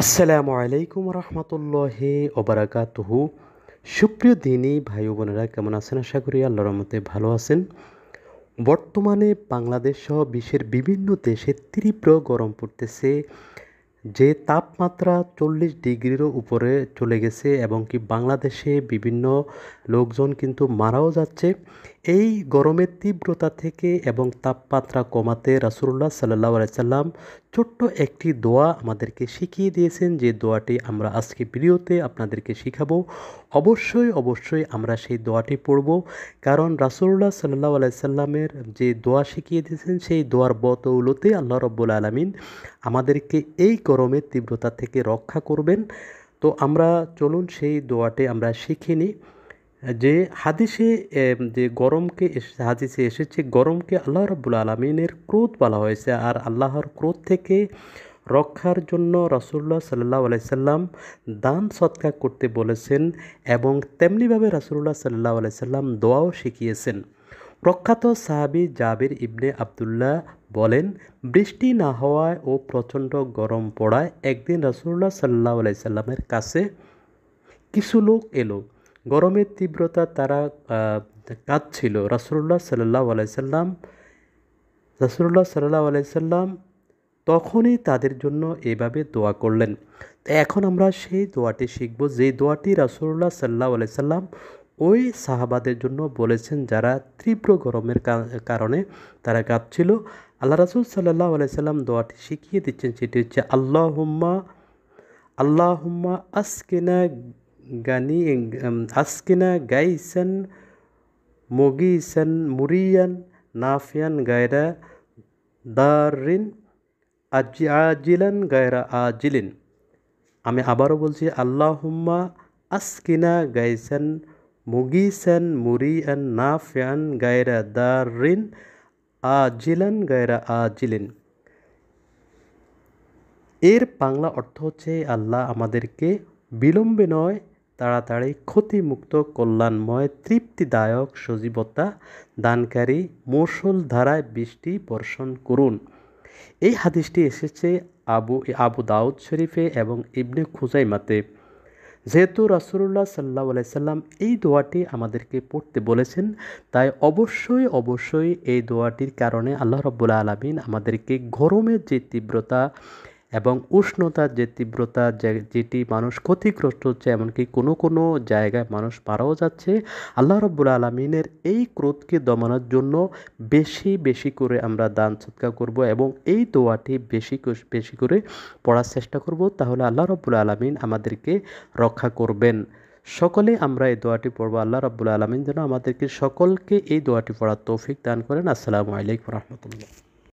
আসসালামু আলাইকুম রহমতুল্লাহি ওবারাকাতুহু। সুপ্রিয় দিনী ভাই ও বোনেরা, কেমন আছেন? আশা করি আল্লাহর রহমতে ভালো আছেন। বর্তমানে বাংলাদেশ সহ বিশ্বের বিভিন্ন দেশে তীব্র গরম পড়তেছে, যে তাপমাত্রা 40 ডিগ্রিরও উপরে চলে গেছে এবং কি বাংলাদেশে বিভিন্ন লোকজন কিন্তু মারাও যাচ্ছে। এই গরমের তীব্রতা থেকে এবং তাপমাত্রা কমাতে রাসূলুল্লাহ সাল্লাল্লাহু আলাইহি সাল্লাম ছোট্ট একটি দোয়া আমাদেরকে শিখিয়ে দিয়েছেন, যে দোয়াটি আমরা আজকে ভিডিওতে আপনাদেরকে শিখাবো। অবশ্যই আমরা সেই দোয়াটি পড়ব, কারণ রাসূলুল্লাহ সাল্লাল্লাহু আলাইহি সাল্লামের যে দোয়া শিখিয়ে দিয়েছেন সেই দোয়ার বদৌলতে আল্লাহ রাব্বুল আলামিন আমাদেরকে এই গরমের তীব্রতা থেকে রক্ষা করবেন। তো আমরা চলুন সেই দোয়াটি আমরা শিখে নিই। যে হাদিসে যে হাদিসে এসেছে, গরমকে আল্লাহ রাব্বুল আলামিনের ক্রোধ বলা হয়েছে, আর আল্লাহর ক্রোধ থেকে রক্ষার জন্য রাসূলুল্লাহ সাল্লাল্লাহু আলাইহি সাল্লাম দান সদকা করতে বলেছেন, এবং তেমনিভাবে রাসূলুল্লাহ সাল্লাল্লাহু আলাইহি সাল্লাম দোয়াও শিখিয়েছেন। প্রখ্যাত সাহাবী জাবির ইবনে আবদুল্লাহ বলেন, বৃষ্টি না হওয়ায় ও প্রচণ্ড গরম পড়ায় একদিন রাসূলুল্লাহ সাল্লাল্লাহু আলাইহি সাল্লামের কাছে কিছু লোক এলো। গরমের তীব্রতা তারা কাঁদছিল। রাসূলুল্লাহ সাল্লাল্লাহু আলাইহি সাল্লাম তখনই তাদের জন্য এভাবে দোয়া করলেন। তো এখন আমরা সেই দোয়াটি শিখব, যে দোয়াটি রাসূলুল্লাহ সাল্লাল্লাহু আলাইহি সাল্লাম ওই সাহাবাদের জন্য বলেছেন যারা তীব্র গরমের কারণে তারা কাঁদছিল। আল্লাহ রাসূল সাল্লাল্লাহু আলাইহি সাল্লাম দোয়াটি শিখিয়ে দিচ্ছেন, সেটি হচ্ছে আল্লাহুম্মা আসকিনা গাইসান মুগিসান মুরিয়ান নাফিয়ান গায়রা দারিন আজিলান গায়রা আজিলিন। আমি আবারও বলছি, আল্লাহুম্মা আসকিনা গাইসান মুগিসান মুরিয়ান নাফিয়ান গায়রা দারিন আজিলান গায়রা আজিলিন। এর বাংলা অর্থ হচ্ছে, আল্লাহ আমাদেরকে বিলম্বে নয় তাড়াতাড়ি ক্ষতিমুক্ত কল্যাণময় তৃপ্তিদায়ক সজীবতা দানকারী মুষলধারায় বৃষ্টি বর্ষণ করুন। এই হাদিসটি এসেছে আবু দাউদ শরীফে এবং ইবনে খুজাইমাতে। যেহেতু রাসূলুল্লাহ সাল্লাল্লাহু আলাইহি সাল্লাম এই দোয়াটি আমাদেরকে পড়তে বলেছেন, তাই অবশ্যই এই দোয়াটির কারণে আল্লাহ রাব্বুল আলামিন আমাদেরকে গরমের যে তীব্রতা এবং উষ্ণতার যে তীব্রতা, যেটি মানুষ ক্ষতিগ্রস্ত হচ্ছে, এমনকি কোনো জায়গায় মানুষ মারাও যাচ্ছে, আল্লাহ রাব্বুল আলামিনের এই ক্রোধকে দমানোর জন্য বেশি করে আমরা দান সদকা করব এবং এই দোয়াটি বেশি করে পড়ার চেষ্টা করব। তাহলে আল্লাহ রাব্বুল আলামিন আমাদেরকে রক্ষা করবেন। সকলে আমরা এই দোয়াটি পড়ব। আল্লাহ রাব্বুল আলামিন যেন আমাদেরকে সকলকে এই দোয়াটি পড়ার তৌফিক দান করেন। আসসালামু আলাইকুম রহমতুল্লাহ।